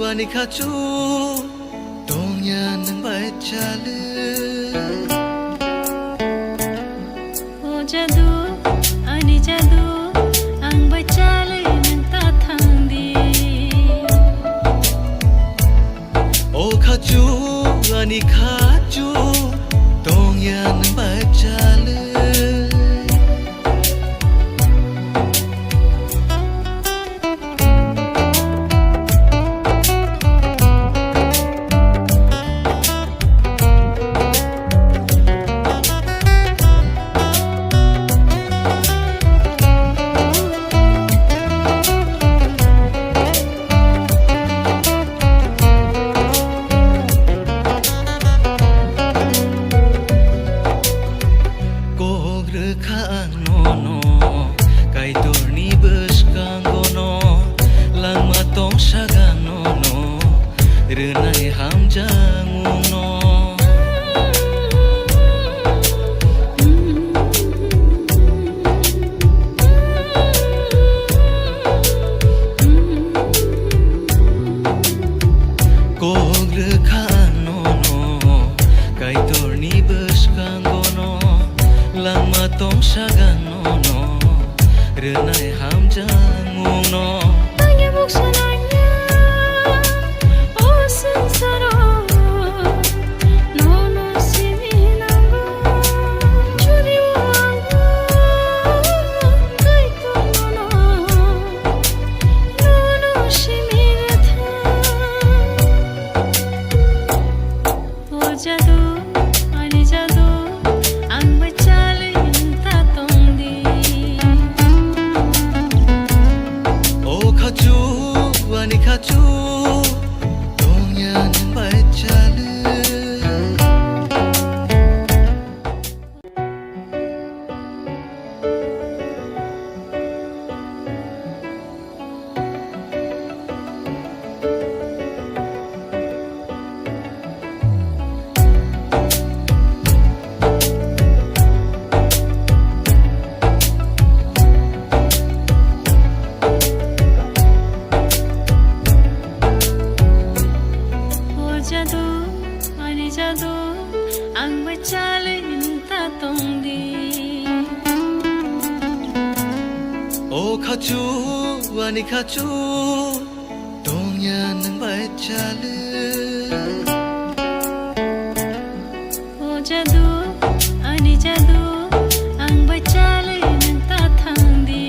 ani khachu dongya nang bai chalu O jadu ani jadu ang bai chale nang ta thangdi O khachu ani khachu dongya nang bai chalu Renai hamjang no Kogre khano no kai torni beskango no lama tong sagano no renai hamjang no Tangi buksananya o sansaro no no siminango churi wango kai to no no no shimiratha O jadu ani jadu ang bachale ta tongdi O khachu ani khachu dongya nang bai chalu jadu ani jadu ang bachale ta tongdi O khachu ani khachu dongya nang bai chalu O jadu ani jadu ang bachale ta thangdi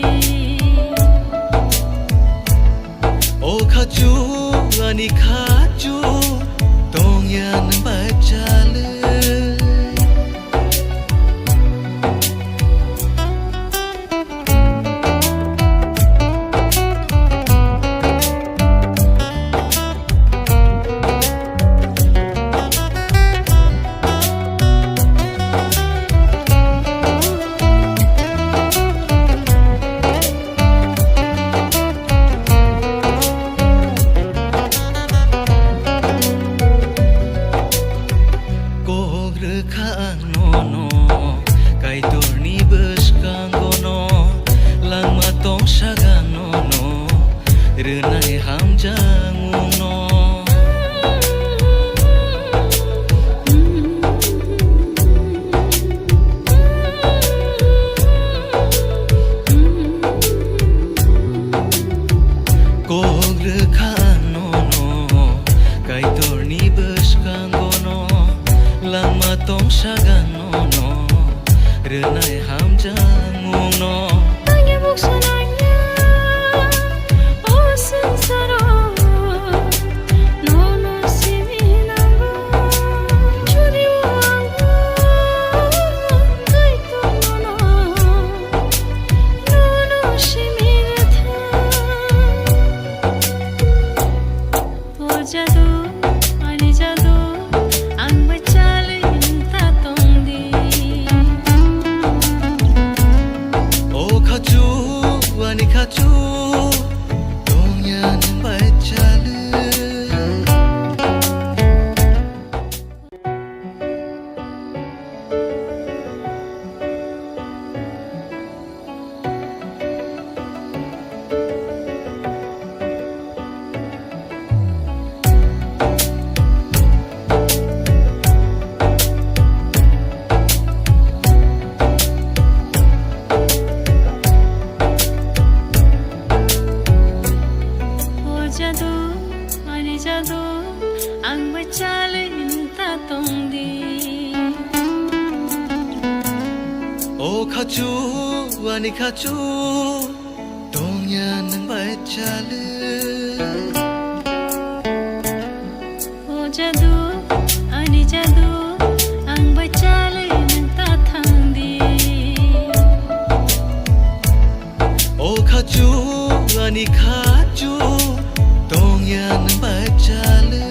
O khachu ani khachu dongya nang bai chalu no kai torni beskango no langma tong sagano no renai hamjang no Kogre khano no kai torni beskango no lama tong sagano no renai hamjang no Tangi buksananya o sansaro no no siminango churi wango kai to no no shimiratha O jadu ani jadu ang bachale ta tongdi O khachu ani khachu dongya nang bai chalu jadu ang bacalin tatong di. O khachu ani khachu tongya nang bacalu. O jadu ani jadu ang bacalin tatang di. O khachu ani khachu tongya nang bacalu.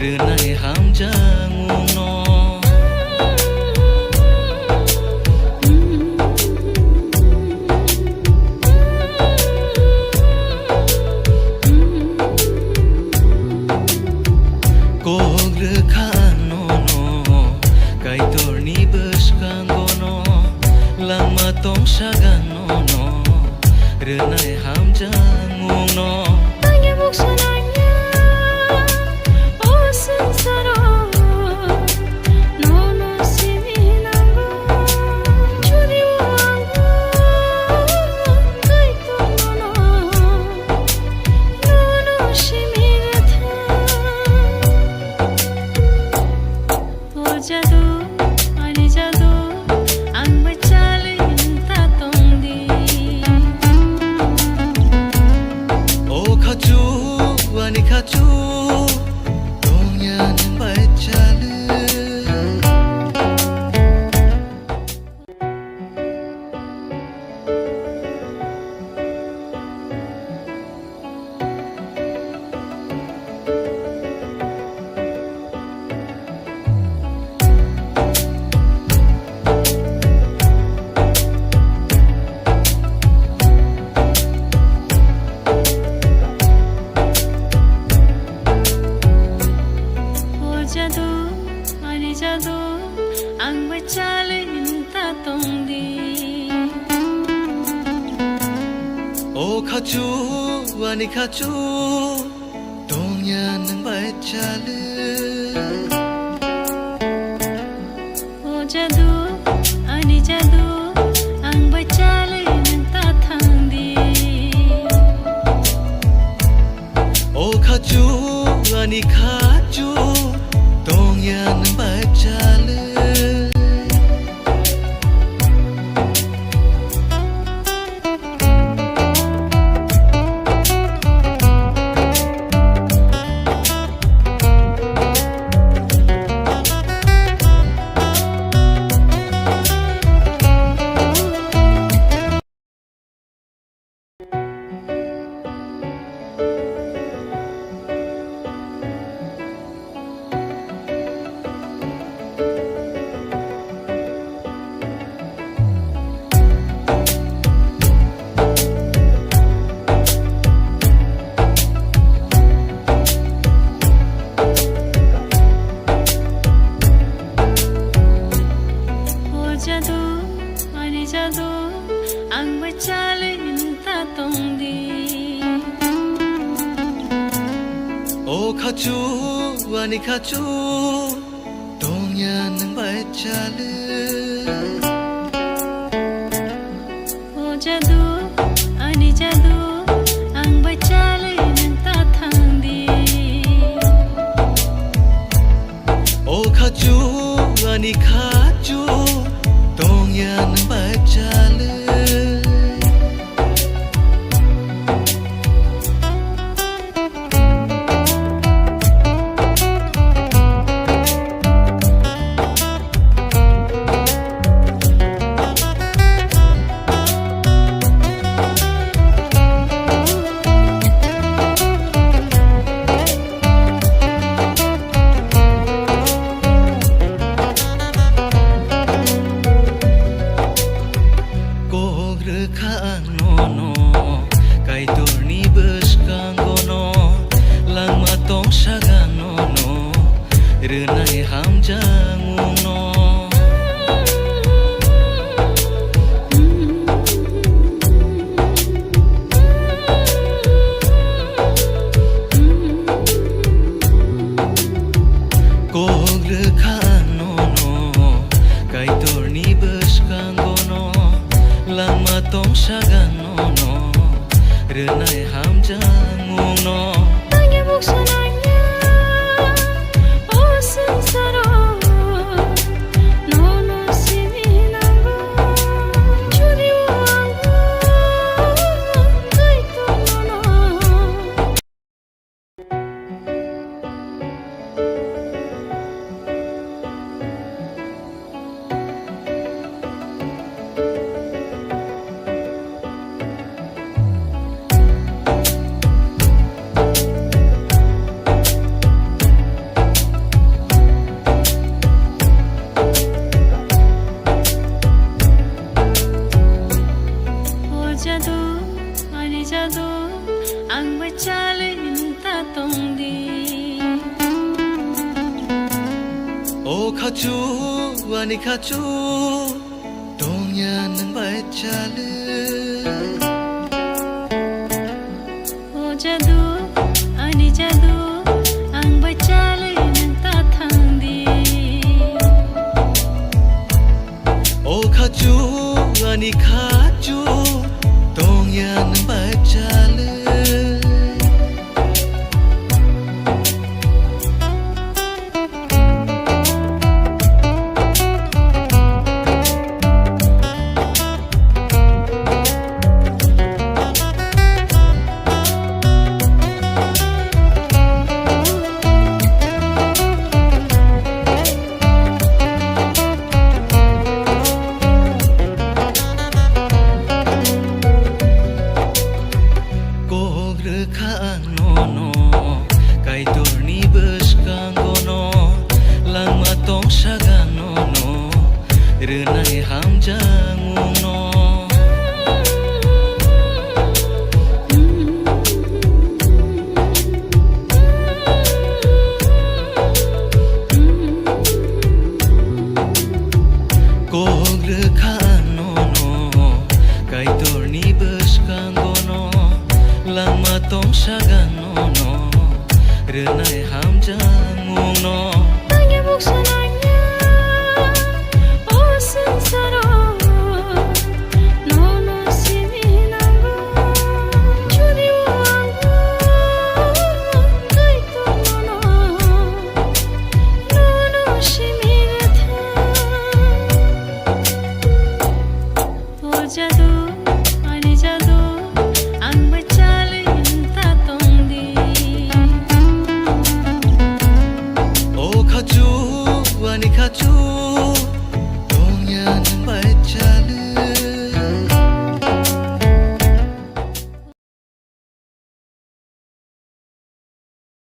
Renai ham jangung no Kog rekhan no kai torni beskang gono lama tong sagan no renai ham jangung no Tanya buksananya Sensaro nono siminango churi wango kaito nono shimirata o jadu ani jadu ang bacalin tatong di. O khachu ani khachu Jadu ang bacalin tatong di. O khachu ani khachu tongya nang bacalu. O jadu ani jadu ang bacalin tatang di. O khachu ani khachu tongya nang bacalu. Jadu ang bacalin tatong di. O khachu ani khachu tongya nang bacalu. O jadu ani jadu ang bacalin tatang di. O khachu ani khachu tongya nang bacalu. tong sagan no renai ham jangung no Tanya buksananya Oh sengsara Nono siminanggo Curi uanggo Kaito nono jadu ani jadu ang bacale ta tongdi o khachu ani khachu tong ya nang bai chalu o jadu ani jadu ang bacale ta thangdi o khachu ani khachu tong ya nang bai chalu khang no kai dorni bus kang no langma tong sagan no renai ham jangung no